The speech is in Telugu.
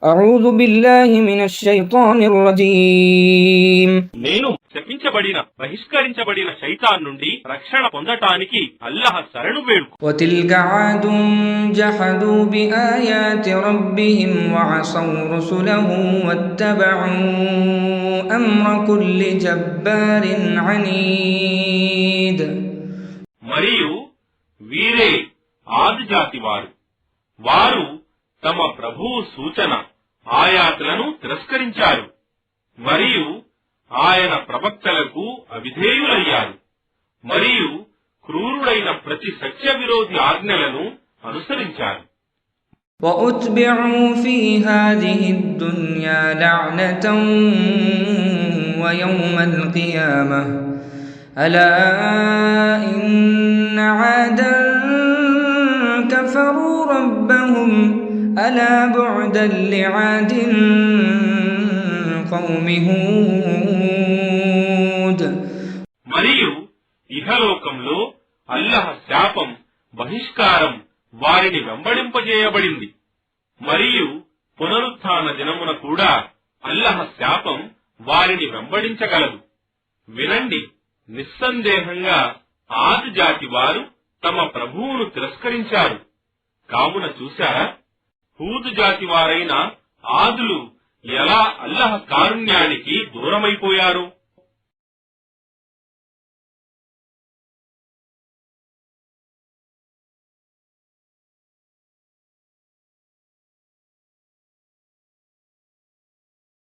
أعوذ بالله من الشيطان الرجيم నేను శపించబడిన బహిష్కరించబడిన శైతాన్ నుండి రక్షణ పొందటానికి అల్లాహ్ శరణు వేడుకు. وتلك عاد جحدوا بآيات ربهم وعصوا رسله واتبعوا أمر كل جبار عنيد. మరియు వీరే ఆది జాతి వారు తమ ప్రభువు సూచన ఆయాతులను తిరస్కరించారు మరియు ఆయన ప్రవక్తలకు అవిధేయులయ్యారు మరియు క్రూరుడైన ప్రతి సత్య విరోధి ఆజ్ఞలను అనుసరించారు. وأتبعوا في هذه الدنيا لعنة ويوم القيامة ألا إن عادا كفروا ربهم ألا بعدا لعاد قوم هود. మరియు ఇహలోకంలో అల్లాహ్ శాపం బహిష్కారం వారిని వెంబడింపజేయబడింది మరియు పునరుత్థాన దినమున కూడా అల్లాహ్ శాపం వారిని వెంబడించగలదు. వినండి, నిస్సందేహంగా ఆది జాతి వారు తమ ప్రభువును తిరస్కరించారు. కావున చూశారా, హూదు జాతి వారైన ఆదులు ఎలా అల్లాహ్ కారుణ్యానికి దూరమైపోయారు.